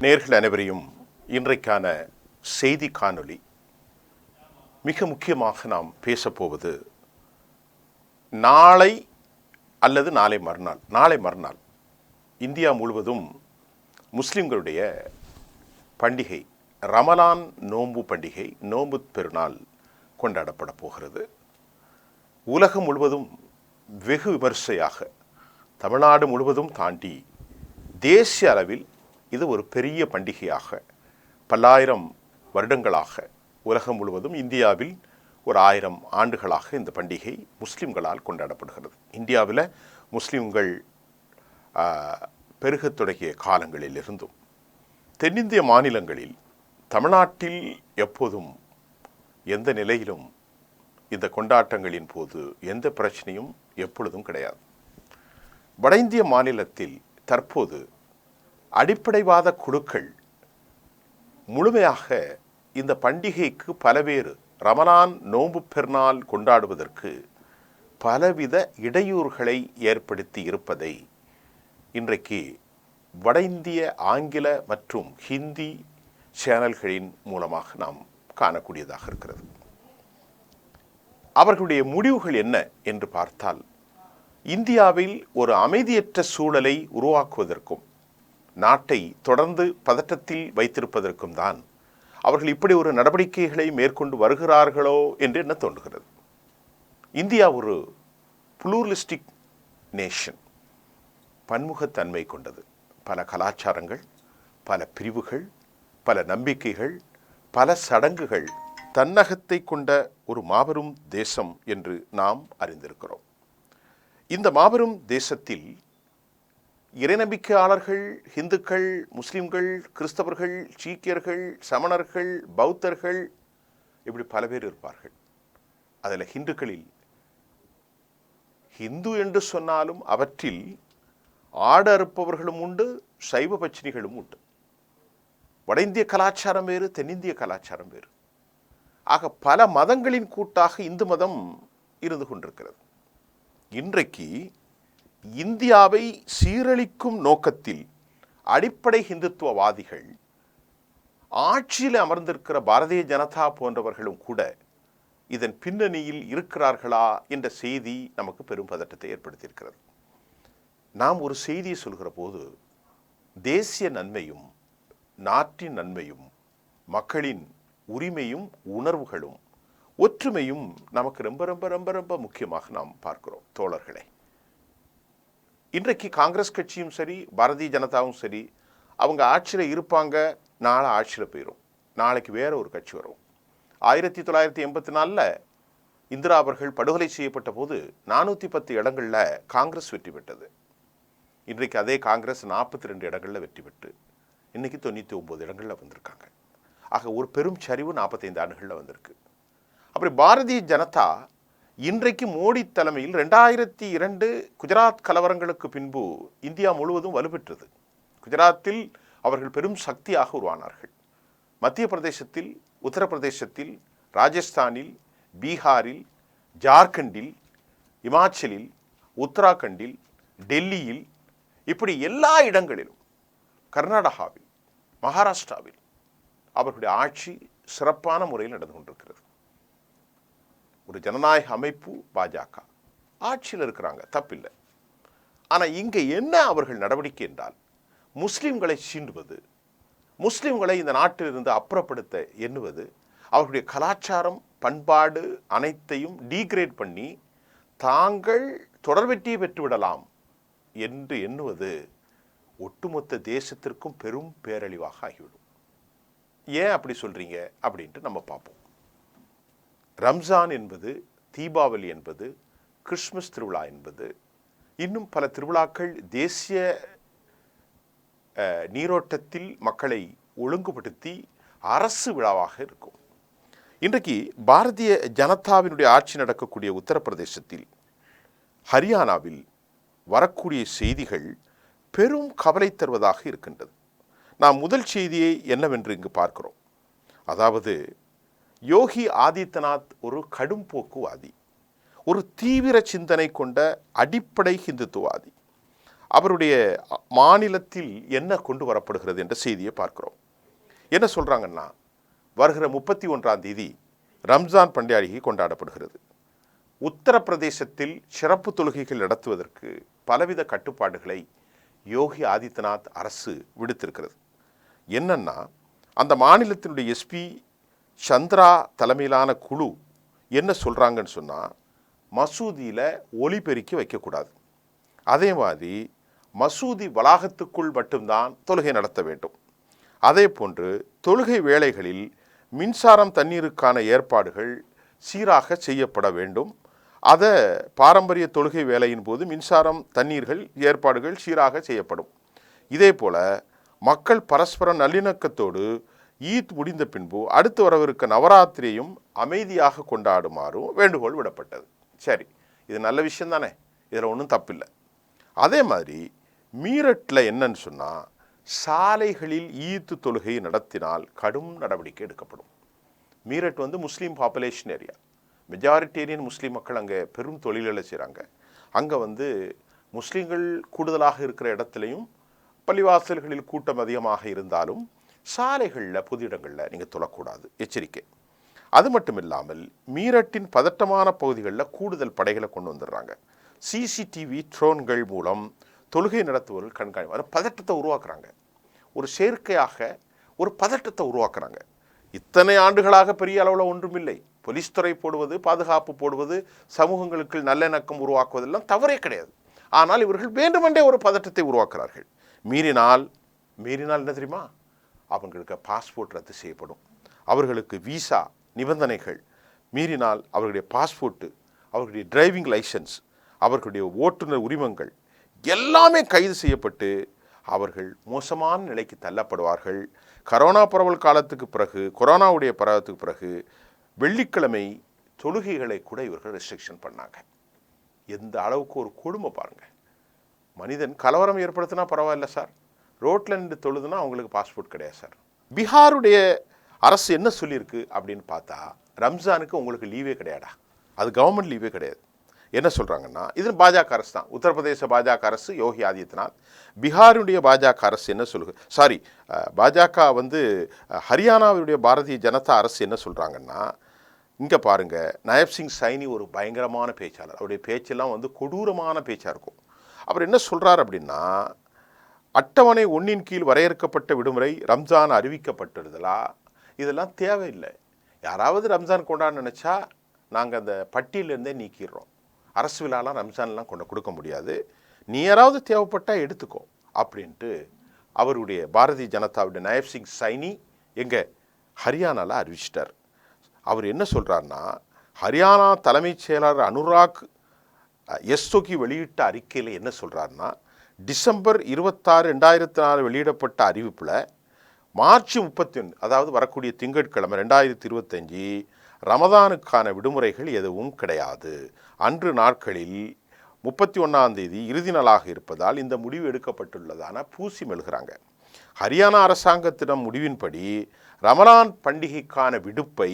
நேயர்கள் அனைவரையும் இன்றைக்கான செய்தி காணொளி மிக முக்கியமாக நாம் பேசப்போவது நாளை அல்லது நாளை மறுநாள் இந்தியா முழுவதும் முஸ்லிம்களுடைய பண்டிகை ரமலான் நோன்பு பண்டிகை நோன்பு பெருநாள் கொண்டாடப்பட போகிறது. உலகம் முழுவதும் வெகு விமர்சையாக தமிழ்நாடு முழுவதும் தாண்டி தேசிய அளவில் இது ஒரு பெரிய பண்டிகையாக பல்லாயிரம் வருடங்களாக உலகம் முழுவதும் இந்தியாவில் ஒரு 1000 ஆண்டுகளாக இந்த பண்டிகை முஸ்லிம்களால் கொண்டாடப்படுகிறது. இந்தியாவில் முஸ்லிம்கள் பெருகத் தொடங்கிய காலங்களில் இருந்தும் தென்னிந்திய மாநிலங்களில் தமிழ்நாட்டில் எப்போதும் எந்த நிலையிலும் இந்த கொண்டாட்டங்களின் போது எந்த பிரச்சனையும் எப்பொழுதும் கிடையாது. வட இந்திய மாநிலத்தில் தற்போது அடிப்படைவாத குழுக்கள் முழுமையாக இந்த பண்டிகைக்கு பலவேறு ரமலான் நோன்பு பெருநாள் கொண்டாடுவதற்கு பலவித இடையூறுகளை ஏற்படுத்தி இருப்பதை இன்றைக்கு வட இந்திய ஆங்கில மற்றும் ஹிந்தி சேனல்களின் மூலமாக நாம் காணக்கூடியதாக இருக்கிறது. அவர்களுடைய முடிவுகள் என்ன என்று பார்த்தால், இந்தியாவில் ஒரு அமைதியற்ற சூழலை உருவாக்குவதற்கும் நாட்டை தொடர்ந்து பதற்றத்தில் வைத்திருப்பதற்கும் தான் அவர்கள் இப்படி ஒரு நடவடிக்கைகளை மேற்கொண்டு வருகிறார்களோ என்று என்ன தோன்றுகிறது. இந்தியா ஒரு புளூரலிஸ்டிக் நேஷன், பன்முகத்தன்மை கொண்டது. பல கலாச்சாரங்கள், பல பிரிவுகள், பல நம்பிக்கைகள், பல சடங்குகள் தன்னகத்தை கொண்ட ஒரு மாபெரும் தேசம் என்று நாம் அறிந்திருக்கிறோம். இந்த மாபெரும் தேசத்தில் இறைநம்பிக்கையாளர்கள், இந்துக்கள், முஸ்லிம்கள், கிறிஸ்தவர்கள், சீக்கியர்கள், சமணர்கள், பௌத்தர்கள், இப்படி பல பேர் இருப்பார்கள். அதில் ஹிந்துக்களில் ஹிந்து என்று சொன்னாலும் அவற்றில் ஆடு அறுப்பவர்களும் உண்டு, சைவ பட்சினிகளும் உண்டு. வட இந்திய கலாச்சாரம் வேறு, தென்னிந்திய கலாச்சாரம் வேறு. ஆக பல மதங்களின் கூட்டாக இந்து மதம் இருந்து கொண்டிருக்கிறது. இன்றைக்கு இந்தியாவை சீரழிக்கும் நோக்கத்தில் அடிப்படை இந்துத்துவவாதிகள் ஆட்சியில் அமர்ந்திருக்கிற பாரதிய ஜனதா போன்றவர்களும் கூட இதன் பின்னணியில் இருக்கிறார்களா என்ற செய்தி நமக்கு பெரும் பதட்டத்தை ஏற்படுத்தியிருக்கிறது. நாம் ஒரு செய்தியை சொல்கிற போது தேசிய நன்மையும் நாட்டின் நன்மையும் மக்களின் உரிமையும் உணர்வுகளும் ஒற்றுமையும் நமக்கு ரொம்ப ரொம்ப ரொம்ப ரொம்ப முக்கியமாக நாம் பார்க்கிறோம். தோழர்களே, இன்றைக்கு காங்கிரஸ் கட்சியும் சரி, பாரதிய ஜனதாவும் சரி, அவங்க ஆட்சியில் இருப்பாங்க, நாளை ஆட்சியில் போயிடும், நாளைக்கு வேற ஒரு கட்சி வரும். 1984 இந்திரா அவர்கள் படுகொலை செய்யப்பட்ட போது 410 இடங்களில் காங்கிரஸ் வெற்றி பெற்றது. இன்றைக்கு அதே காங்கிரஸ் 42 இடங்களில் வெற்றி பெற்று இன்னைக்கு 99 இடங்களில் வந்திருக்காங்க. ஆக ஒரு பெரும் சரிவு 45 ஆண்டுகளில் வந்திருக்கு. அப்படி பாரதிய ஜனதா இன்றைக்கு மோடி தலைமையில் 2002 குஜராத் கலவரங்களுக்கு பின்பு இந்தியா முழுவதும் வலுப்பெற்றது. குஜராத்தில் அவர்கள் பெரும் சக்தியாக உருவானார்கள். மத்திய பிரதேசத்தில், உத்தரப்பிரதேசத்தில், ராஜஸ்தானில், பீகாரில், ஜார்க்கண்டில், இமாச்சலில், உத்தராகண்டில், டெல்லியில், இப்படி எல்லா இடங்களிலும், கர்நாடகாவில், மகாராஷ்டிராவில் அவர்களுடைய ஆட்சி சிறப்பான முறையில் நடந்து கொண்டிருக்கிறது. ஒரு ஜனநாயக அமைப்பு பாஜக ஆட்சியில் இருக்கிறாங்க, தப்பில்லை. ஆனால் இங்கே என்ன அவர்கள் நடவடிக்கை என்றால், முஸ்லிம்களை சீண்டுவது, முஸ்லிம்களை இந்த நாட்டிலிருந்து அப்புறப்படுத்த எண்ணுவது, அவர்களுடைய கலாச்சாரம் பண்பாடு அனைத்தையும் டீக்ரேட் பண்ணி தாங்கள் தொடர் வெற்றியை பெற்றுவிடலாம் என்று எண்ணுவது ஒட்டுமொத்த தேசத்திற்கும் பெரும் பேரழிவாக ஆகிவிடும். ஏன் அப்படி சொல்றீங்க அப்படின்ட்டு நம்ம பார்ப்போம். ரம்ஜான் என்பது, தீபாவளி என்பது, கிறிஸ்துமஸ் திருவிழா என்பது, இன்னும் பல திருவிழாக்கள் தேசிய நீரோட்டத்தில் மக்களை ஒழுங்குபடுத்தி அரசு விழாவாக இருக்கும். இன்றைக்கு பாரதிய ஜனதாவினுடைய ஆட்சி நடக்கக்கூடிய உத்தரப்பிரதேசத்தில், ஹரியானாவில் வரக்கூடிய செய்திகள் பெரும் கவலை தருவதாக இருக்கின்றது. நாம் முதல் செய்தியை என்னவென்று இங்கு பார்க்கிறோம். அதாவது, யோகி ஆதித்யநாத் ஒரு கடும் போக்குவாதி, ஒரு தீவிர சிந்தனை கொண்ட அடிப்படை ஹிந்துத்துவாதி. அவருடைய மாநிலத்தில் என்ன கொண்டு வரப்படுகிறது என்ற செய்தியை பார்க்கிறோம். என்ன சொல்றாங்கன்னா, வருகிற 31ஆம் தேதி ரம்ஜான் பண்டிகை கொண்டாடப்படுகிறது. உத்தரப்பிரதேசத்தில் சிறப்பு தொழுகைகள் நடத்துவதற்கு பலவித கட்டுப்பாடுகளை யோகி ஆதித்யநாத் அரசு விடுத்திருக்கிறது. என்னன்னா, அந்த மாநிலத்தினுடைய எஸ்பி சந்திரா தலைமையிலான குழு என்ன சொல்றாங்கன்னு சொன்னா, மசூதியில் ஒலிபெருக்கி வைக்கக்கூடாது. அதே மாதிரி மசூதி வளாகத்துக்குள் மட்டும்தான் தொழுகை நடத்த வேண்டும். அதே போன்று தொழுகை வேளைகளில் மின்சாரம் தண்ணீருக்கான ஏற்பாடுகள் சீராக செய்யப்பட வேண்டும். அதை பாரம்பரிய தொழுகை வேலையின் போது மின்சாரம் தண்ணீர்கள் ஏற்பாடுகள் சீராக செய்யப்படும். இதே போல மக்கள் பரஸ்பர நல்லிணக்கத்தோடு ஈத் முடிந்த பின்பு அடுத்து வரவிருக்க நவராத்திரியையும் அமைதியாக கொண்டாடுமாறும் வேண்டுகோள் விடப்பட்டது. சரி, இது நல்ல விஷயம் தானே, இதில் ஒன்றும் தப்பில்லை. அதே மாதிரி மீரட்டில் என்னன்னு சொன்னால், சாலைகளில் ஈத் தொழுகை நடத்தினால் கடும் நடவடிக்கை எடுக்கப்படும். Meerut Muslim population area, majoritarian Muslim மக்கள் அங்கே பெரும் தொழில்களை செய்கிறாங்க. அங்கே முஸ்லீம்கள் கூடுதலாக இருக்கிற இடத்துலையும் பள்ளிவாசல்களில் கூட்டம் அதிகமாக இருந்தாலும் சாலைகளில் பொது இடங்களில் நீங்கள் தொழக்கூடாது, எச்சரிக்கை. அது மட்டும் இல்லாமல் மீரட்டின் பதட்டமான பகுதிகளில் கூடுதல் படைகளை கொண்டு வந்துடுறாங்க. சிசிடிவி ட்ரோன்கள் மூலம் தொழுகை நடத்துவர்கள் கண்காணிப்பு, அதை பதட்டத்தை உருவாக்குறாங்க. ஒரு செயற்கையாக ஒரு பதட்டத்தை உருவாக்குறாங்க. இத்தனை ஆண்டுகளாக பெரிய அளவில் ஒன்றுமில்லை. போலீஸ் துறை போடுவது, பாதுகாப்பு போடுவது, சமூகங்களுக்கு நல்லிணக்கம் உருவாக்குவதெல்லாம் தவறே கிடையாது. ஆனால் இவர்கள் வேண்டுமென்றே ஒரு பதட்டத்தை உருவாக்குறார்கள். மீறினால் என்ன தெரியுமா, அவங்களுக்கு பாஸ்போர்ட் ரத்து செய்யப்படும். அவர்களுக்கு விசா நிபந்தனைகள் மீறினால் அவர்களுடைய பாஸ்போர்ட்டு, அவர்களுடைய டிரைவிங் லைசன்ஸ், அவர்களுடைய ஓட்டுநர் உரிமங்கள் எல்லாமே கைது செய்யப்பட்டு அவர்கள் மோசமான நிலைக்கு தள்ளப்படுவார்கள். கரோனா பரவல் காலத்துக்கு பிறகு, கொரோனாவுடைய பரவத்துக்கு பிறகு வெள்ளிக்கிழமை தொழுகைகளை கூட இவர்கள் ரெஸ்ட்ரிக்ஷன் பண்ணாங்க. எந்த அளவுக்கு ஒரு கொடுமை பாருங்க. மனிதன் கலவரம் ஏற்படுத்தினா பரவாயில்ல சார், ரோட்டில் நின்று தொழுதுனா அவங்களுக்கு பாஸ்போர்ட் கிடையாது சார். பீகாருடைய அரசு என்ன சொல்லியிருக்கு அப்படின்னு பார்த்தா, ரம்ஜானுக்கு உங்களுக்கு லீவே கிடையாடா, அது கவர்மெண்ட் லீவே கிடையாது. என்ன சொல்கிறாங்கன்னா, இது பாஜக அரசு தான், உத்தரப்பிரதேச பாஜக அரசு யோகி ஆதித்யநாத். பீகாருடைய பாஜக அரசு என்ன சொல்லுது, பாஜக ஹரியானாவுடைய பாரதிய ஜனதா அரசு என்ன சொல்கிறாங்கன்னா, இங்கே பாருங்கள், நயப் சிங் சைனி ஒரு பயங்கரமான பேச்சாளர், அவருடைய பேச்செல்லாம் கொடூரமான பேச்சாக இருக்கும். அவர் என்ன சொல்கிறார் அப்படின்னா, அட்டவணை 1 கீழ் வரையறுக்கப்பட்ட விடுமுறை ரம்ஜான் அறிவிக்கப்பட்டிருதலா, இதெல்லாம் தேவையில்லை. யாராவது ரம்ஜான் கொண்டாட நினச்சா நாங்கள் அந்த பட்டியலிருந்தே நீக்கிடுறோம். அரசு விழாலாம் ரம்ஜான்லாம் கொடுக்க முடியாது, நீ யாராவது தேவைப்பட்டால் எடுத்துக்கோ அப்படின்ட்டு அவருடைய பாரதிய ஜனதாவுடைய நயப் சிங் சைனி எங்கே ஹரியானாவில் அறிவிச்சிட்டார். அவர் என்ன சொல்கிறாருன்னா, ஹரியானா தலைமைச் செயலாளர் அனுராக் எஸ்ஸோகி வெளியிட்ட அறிக்கையில் என்ன சொல்கிறாருன்னா, டிசம்பர் 26, 2004 வெளியிடப்பட்ட அறிவிப்பில் மார்ச் 31, அதாவது வரக்கூடிய திங்கட்கிழமை 2025 ரமதானுக்கான விடுமுறைகள் எதுவும் கிடையாது. அன்று நாட்களில் 31ஆம் தேதி இறுதி நாளாக இருப்பதால் இந்த முடிவு எடுக்கப்பட்டுள்ளதான பூசி மெழுகிறாங்க. ஹரியானா அரசாங்கத்திடம் முடிவின்படி ரமலான் பண்டிகைக்கான விடுப்பை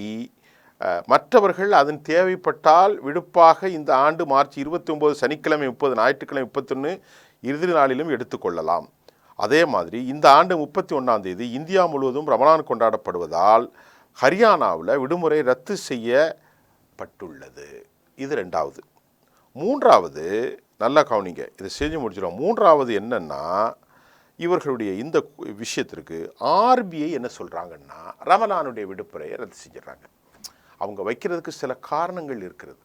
மற்றவர்கள் அதன் தேவைப்பட்டால் விடுப்பாக இந்த ஆண்டு மார்ச் 29 சனிக்கிழமை, 30 ஞாயிற்றுக்கிழமை, 31 இறுதி நாளிலும் எடுத்துக்கொள்ளலாம். அதே மாதிரி இந்த ஆண்டு 31ஆம் தேதி இந்தியா முழுவதும் ரமலான் கொண்டாடப்படுவதால் ஹரியானாவில் விடுமுறை ரத்து செய்யப்பட்டுள்ளது. இது 2வது. 3வது, நல்லா கவனிங்க, இதை செஞ்சு முடிச்சிடும். 3வது என்னன்னா, இவர்களுடைய இந்த விஷயத்திற்கு ஆர்பிஐ என்ன சொல்கிறாங்கன்னா, ரமலானுடைய விடுமுறையை ரத்து செஞ்சிடறாங்க. அவங்க வைக்கிறதுக்கு சில காரணங்கள் இருக்கிறது.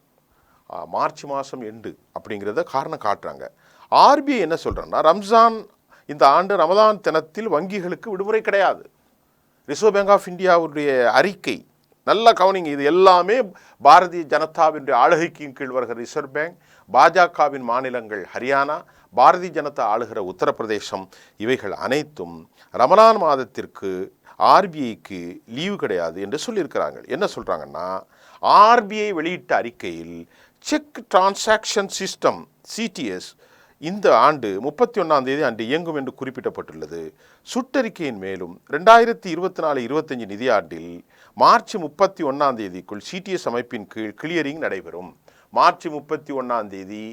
மார்ச் மாதம் எண்டு அப்படிங்கிறத காரணம் காட்டுறாங்க. ஆர்பிஐ என்ன சொல்கிறாங்கன்னா, ரம்ஜான் இந்த ஆண்டு ரமதான் தினத்தில் வங்கிகளுக்கு விடுமுறை கிடையாது. ரிசர்வ் பேங்க் ஆஃப் இந்தியாவுடைய அறிக்கை நல்லா கவனிங்க, இது எல்லாமே பாரதிய ஜனதாவினுடைய ஆளுகைக்கு கீழ் வருகிற ரிசர்வ் பேங்க், பாஜகவின் மாநிலங்கள் ஹரியானா, பாரதிய ஜனதா ஆளுகிற உத்தரப்பிரதேசம், இவைகள் அனைத்தும் ரமலான் மாதத்திற்கு ஆர்பிஐக்கு லீவு கிடையாது என்று சொல்லியிருக்கிறாங்க. என்ன சொல்கிறாங்கன்னா, ஆர்பிஐ வெளியிட்ட அறிக்கையில் செக் டிரான்சாக்ஷன் சிஸ்டம் சிடிஎஸ் இந்த ஆண்டு 31ஆம் தேதி அன்று இயங்கும் என்று குறிப்பிடப்பட்டுள்ளது. சுற்றறிக்கையின் மேலும் 2024-25 நிதியாண்டில் மார்ச் 31ஆம் தேதிக்குள் சிடிஎஸ் அமைப்பின் கீழ் கிளியரிங் நடைபெறும். மார்ச் 31ஆம் தேதி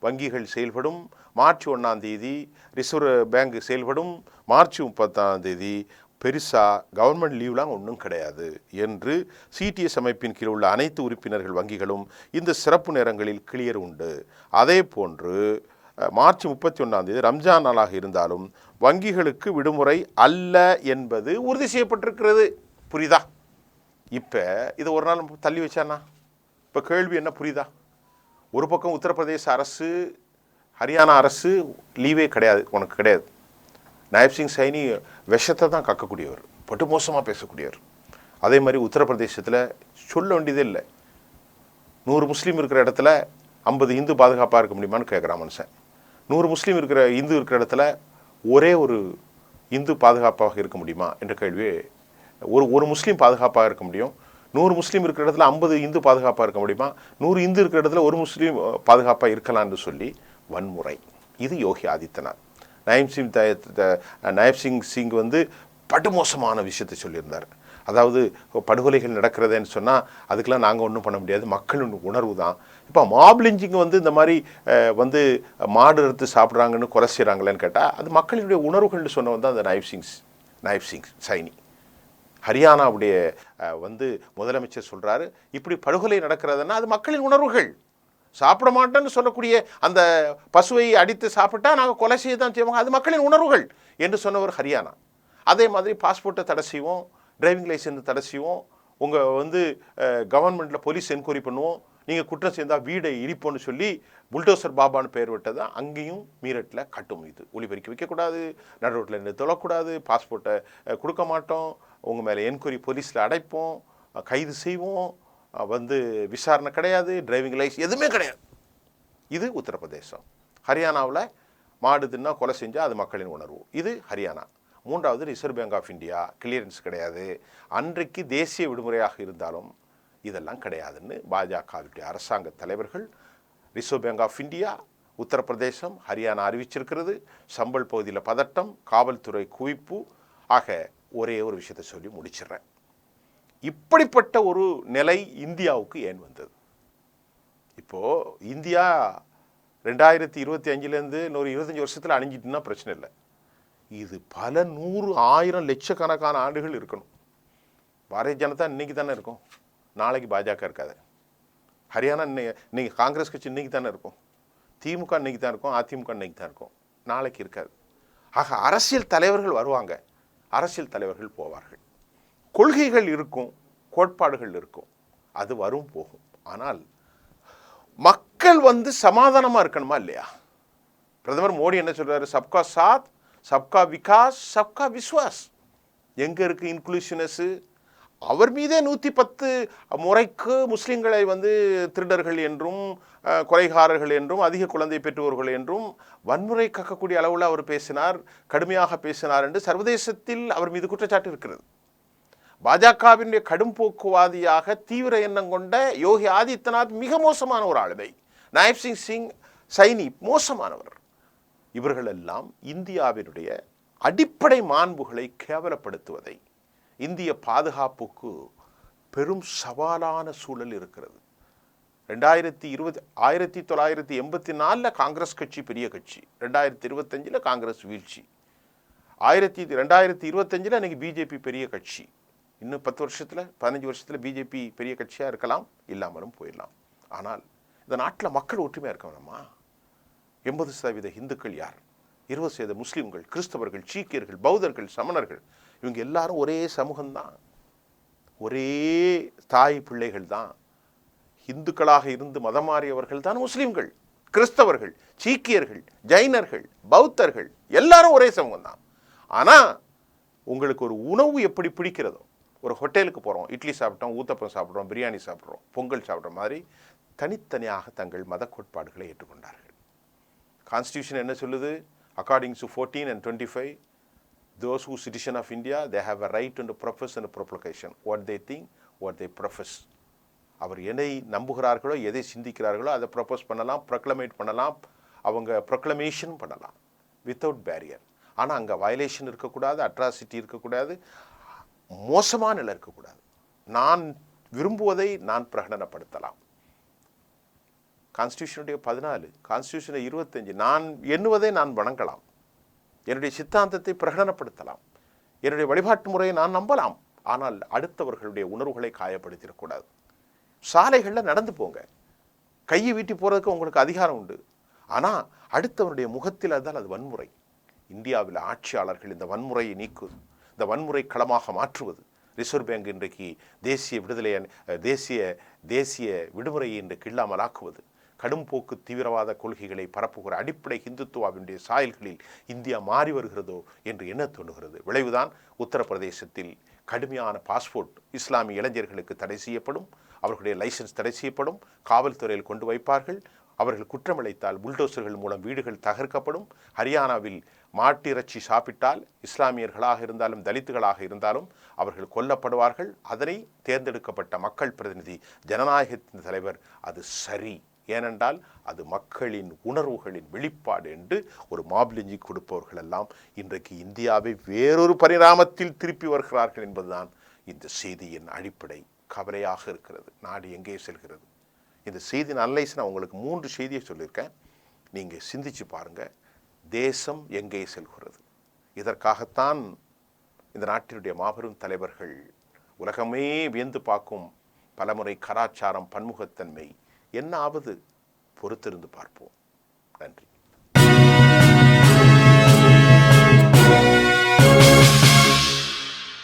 வங்கிகள் செயல்படும். மார்ச் 1 ரிசர்வ் பேங்க் செயல்படும், மார்ச் 30 பெருசாக கவர்மெண்ட் லீவ்லாம் ஒன்றும் கிடையாது என்று சிடிஎஸ் அமைப்பின் கீழ் உள்ள அனைத்து உறுப்பினர்கள் வங்கிகளும் இந்த சிறப்பு நேரங்களில் கிளியர் உண்டு. அதே போன்று மார்ச் 31 ரம்ஜான் நாளாக இருந்தாலும் வங்கிகளுக்கு விடுமுறை அல்ல என்பது உறுதி செய்யப்பட்டிருக்கிறது. புரியுதா? இப்போ இதை ஒரு நாள் தள்ளி வச்சானா? இப்போ கேள்வி என்ன புரியுதா? ஒரு பக்கம் உத்தரப்பிரதேச அரசு, ஹரியானா அரசு லீவே கிடையாது, உனக்கு கிடையாது. நாயப் சிங் சைனி விஷத்தை தான் கக்கக்கூடியவர், பட்டு மோசமாக பேசக்கூடியவர். அதே மாதிரி உத்தரப்பிரதேசத்தில் சொல்ல வேண்டியதே இல்லை. 100 முஸ்லீம் இருக்கிற இடத்துல 50 இந்து பாதுகாப்பாக இருக்க முடியுமான்னு கேட்குறான் மனுஷன். 100 முஸ்லீம் இந்து இருக்கிற இடத்துல ஒரே ஒரு இந்து பாதுகாப்பாக இருக்க முடியுமா என்ற கேள்வி. ஒரு முஸ்லீம் பாதுகாப்பாக இருக்க முடியும். 100 முஸ்லீம் இருக்கிற இடத்துல 50 இந்து பாதுகாப்பாக இருக்க முடியுமா? 100 இந்து இருக்கிற இடத்துல ஒரு முஸ்லீம் பாதுகாப்பாக இருக்கலாம்னு சொல்லி வன்முறை. இது யோகி ஆதித்யநாத். நாயப் சிங் படுமோசமான விஷயத்தை சொல்லியிருந்தார். அதாவது படுகொலைகள் நடக்கிறதுன்னு சொன்னால் அதுக்கெல்லாம் நாங்கள் ஒன்றும் பண்ண முடியாது, மக்களின் உணர்வு தான். இப்போ மாப் லிஞ்சிங் இந்த மாதிரி மாடு எடுத்து சாப்பிட்றாங்கன்னு கொலை செய்கிறாங்களேன்னு கேட்டால் அது மக்களினுடைய உணர்வுகள்னு சொன்னவன் தான் அந்த நாயப் சிங் சைனி. ஹரியானாவுடைய முதலமைச்சர் சொல்கிறாரு, இப்படி படுகொலை நடக்கிறதுன்னா அது மக்களின் உணர்வுகள். சாப்பிட மாட்டேன்னு சொல்லக்கூடிய அந்த பசுவை அடித்து சாப்பிட்டா நாங்கள் கொலை செய்ய தான் செய்வோம், அது மக்களின் உணர்வுகள் என்று சொன்னவர் ஹரியானா. அதே மாதிரி பாஸ்போர்ட்டை தடை செய்வோம், டிரைவிங் லைசன்ஸ் தடை செய்வோம், உங்கள் கவர்மெண்ட்டில் போலீஸ் என்கொயரி பண்ணுவோம், நீங்கள் குற்றம் செய்தால் வீடை இடிப்போன்னு சொல்லி புல்டோசர் பாபான்னு பெயர் விட்டதான் அங்கேயும் மீரட்டில் கட்டும். இது ஒளிபெருக்கி வைக்கக்கூடாது, நடுரோட்டில் நின்று தொழக்கூடாது, பாஸ்போர்ட்டை கொடுக்க மாட்டோம், உங்கள் மேலே என்கொயரி போலீஸில் அடைப்போம், கைது செய்வோம், விசாரணை கிடையாது, டிரைவிங் லைசன்ஸ் எதுவுமே கிடையாது. இது உத்தரப்பிரதேசம். ஹரியானாவில் மாடு தின்னா கொலை செஞ்சால் அது மக்களின் உணர்வு. இது ஹரியானா. 3வது Reserve Bank of India, clearance கிடையாது. அன்றைக்கு தேசிய விடுமுறையாக இருந்தாலும் இதெல்லாம் கிடையாதுன்னு பாஜகவுடைய அரசாங்க தலைவர்கள், ரிசர்வ் பேங்க் ஆஃப் இந்தியா, உத்தரப்பிரதேசம், ஹரியானா அறிவிச்சிருக்கிறது. சம்பல் பகுதியில் பதட்டம், காவல்துறை குவிப்பு. ஆக ஒரே ஒரு விஷயத்தை சொல்லி முடிச்சிடுறேன். இப்படிப்பட்ட ஒரு நிலை இந்தியாவுக்கு ஏன் வந்தது? இப்போது இந்தியா 2025 இன்னொரு 25 வருஷத்தில் அணிஞ்சிட்டுன்னா பிரச்சனை இல்லை. இது பல 100, 1000, லட்சக்கணக்கான ஆண்டுகள் இருக்கணும். பாரதிய ஜனதா இன்னைக்கு தானே இருக்கும், நாளைக்கு பாஜக இருக்காது. ஹரியானா இன்னைக்கு காங்கிரஸ் கட்சி இன்னைக்கு தானே இருக்கும், திமுக இன்னைக்கு தான் இருக்கும், அதிமுக இன்னைக்கு தான் இருக்கும், நாளைக்கு இருக்காது. ஆக அரசியல் தலைவர்கள் வருவாங்க, அரசியல் தலைவர்கள் போவார்கள். கொள்கைகள் இருக்கும், கோட்பாடுகள் இருக்கும், அது வரும் போகும். ஆனால் மக்கள் சமாதானமாக இருக்கணுமா இல்லையா? பிரதமர் மோடி என்ன சொல்றாரு? சப்கா சாத், சப்கா விகாஸ், சப்கா விஸ்வாஸ். எங்கே இருக்கு இன்க்ளூசிவ்னஸ்? அவர் மீதே 110 முறைக்கு முஸ்லீம்களை திருடர்கள் என்றும், கொலைகாரர்கள் என்றும், அதிக குழந்தை பெற்றோர்கள் என்றும் வன்முறை கக்கக்கூடிய அளவில் அவர் பேசினார், கடுமையாக பேசினார் என்று சர்வதேசத்தில் அவர் மீது குற்றச்சாட்டு இருக்கிறது. பாஜகவினுடைய கடும் போக்குவாதியாக தீவிர எண்ணம் கொண்ட யோகி ஆதித்யநாத் மிக மோசமான ஒரு ஆளுமை. நாயப் சிங் சைனி மோசமானவர். இவர்களெல்லாம் இந்தியாவினுடைய அடிப்படை மாண்புகளை கேவலப்படுத்துவதை, இந்திய பாதுகாப்புக்கு பெரும் சவாலான சூழல் இருக்கிறது. 1984 காங்கிரஸ் கட்சி பெரிய கட்சி, 2025 காங்கிரஸ் வீழ்ச்சி, 2025 இன்னைக்கு பிஜேபி பெரிய கட்சி. இன்னும் 10 வருஷத்தில் 15 வருஷத்தில் பிஜேபி பெரிய கட்சியாக இருக்கலாம், இல்லாமலும் போயிடலாம். ஆனால் இந்த நாட்டில் மக்கள் ஒற்றுமையாக இருக்க வேணாமா? 80% இந்துக்கள் யார்? 20% முஸ்லீம்கள், கிறிஸ்தவர்கள், சீக்கியர்கள், பௌத்தர்கள், சமணர்கள், இவங்க எல்லாரும் ஒரே சமூகம்தான், ஒரே தாய் பிள்ளைகள் தான். இந்துக்களாக இருந்து மதம் மாறியவர்கள் தான் முஸ்லீம்கள், கிறிஸ்தவர்கள், சீக்கியர்கள், ஜைனர்கள், பௌத்தர்கள், எல்லாரும் ஒரே சமூகம் தான். ஆனால் உங்களுக்கு ஒரு உணவு எப்படி பிடிக்கிறதோ, ஒரு ஹோட்டலுக்கு போகிறோம், இட்லி சாப்பிட்டோம், ஊத்தப்பம் சாப்பிட்றோம், பிரியாணி சாப்பிட்றோம், பொங்கல் சாப்பிட்ற மாதிரி தனித்தனியாக தங்கள் மத கோட்பாடுகளை ஏற்றுக்கொண்டார்கள். கான்ஸ்டியூஷன் என்ன சொல்லுது? According to 14 and 25, those who citizen of India, they have a right to profess and proclamation what they think, what they profess. அவர் எதை நம்புகிறார்களோ, எதை சிந்திக்கிறார்களோ அதை ப்ரொப்போஸ் பண்ணலாம், ப்ரொக்ளமேட் பண்ணலாம், அவங்க ப்ரொக்ளமேஷன் பண்ணலாம் வித்தவுட் பேரியர். ஆனால் அங்கே வயலேஷன் இருக்கக்கூடாது, அட்ராசிட்டி இருக்கக்கூடாது, மோசமான நிலை இருக்கக்கூடாது. நான் விரும்புவதை நான் பிரகடனப்படுத்தலாம். கான்ஸ்டியூஷனுடைய 14, கான்ஸ்டியூஷனை 25 நான் எண்ணுவதை நான் வணங்கலாம், என்னுடைய சித்தாந்தத்தை பிரகடனப்படுத்தலாம், என்னுடைய வழிபாட்டு முறையை நான் நம்பலாம். ஆனால் அடுத்தவர்களுடைய உணர்வுகளை காயப்படுத்திடக்கூடாது. சாலைகளில் நடந்து போங்க, கையை வீட்டி போகிறதுக்கு உங்களுக்கு அதிகாரம் உண்டு. ஆனால் அடுத்தவருடைய முகத்தில் இருந்தால் அது வன்முறை. இந்தியாவில் ஆட்சியாளர்கள் இந்த வன்முறையை நீக்குவது, இந்த வன்முறை களமாக மாற்றுவது. ரிசர்வ் பேங்க் இன்றைக்கு தேசிய விடுதலை தேசிய விடுமுறையை இன்றைக்கு இல்லாமலாக்குவது, கடும் போக்கு தீவிரவாத கொள்கைகளை பரப்புகிற அடிப்படை இந்துத்துவாவினுடைய சாயல்களில் இந்தியா மாறி வருகிறதோ என்று எண்ண தோன்றுகிறது. விளைவுதான் உத்தரப்பிரதேசத்தில் கடுமையான பாஸ்போர்ட் இஸ்லாமிய இளைஞர்களுக்கு தடை செய்யப்படும், அவர்களுடைய லைசன்ஸ் தடை செய்யப்படும், காவல்துறையில் கொண்டு வைப்பார்கள். அவர்கள் குற்றமிழைத்தால் புல்டோசர்கள் மூலம் வீடுகள் தகர்க்கப்படும். ஹரியானாவில் மாட்டிறைச்சி சாப்பிட்டால் இஸ்லாமியர்களாக இருந்தாலும் தலித்துகளாக இருந்தாலும் அவர்கள் கொல்லப்படுவார்கள். அதனை தேர்ந்தெடுக்கப்பட்ட மக்கள் பிரதிநிதி ஜனநாயகத்தின் தலைவர் அது சரி, ஏனென்றால் அது மக்களின் உணர்வுகளின் வெளிப்பாடு என்று ஒரு மாபிலிஞ்சி கொடுப்பவர்கள் எல்லாம் இன்றைக்கு இந்தியாவை வேறொரு பரிணாமத்தில் திருப்பி வருகிறார்கள் என்பதுதான் இந்த செய்தியின் அடிப்படை. கவலையாக இருக்கிறது. நாடு எங்கே செல்கிறது? இந்த செய்தி அனலைஸ் நான் உங்களுக்கு 3 செய்தியை சொல்லியிருக்கேன். நீங்கள் சிந்திச்சு பாருங்கள், தேசம் எங்கே செல்கிறது? இதற்காகத்தான் இந்த நாட்டினுடைய மாபெரும் தலைவர்கள் உலகமே வியந்து பார்க்கும் பலமுறை கலாச்சாரம், பன்முகத்தன்மை என்ன ஆவது? பொறுத்திருந்து பார்ப்போம். நன்றி.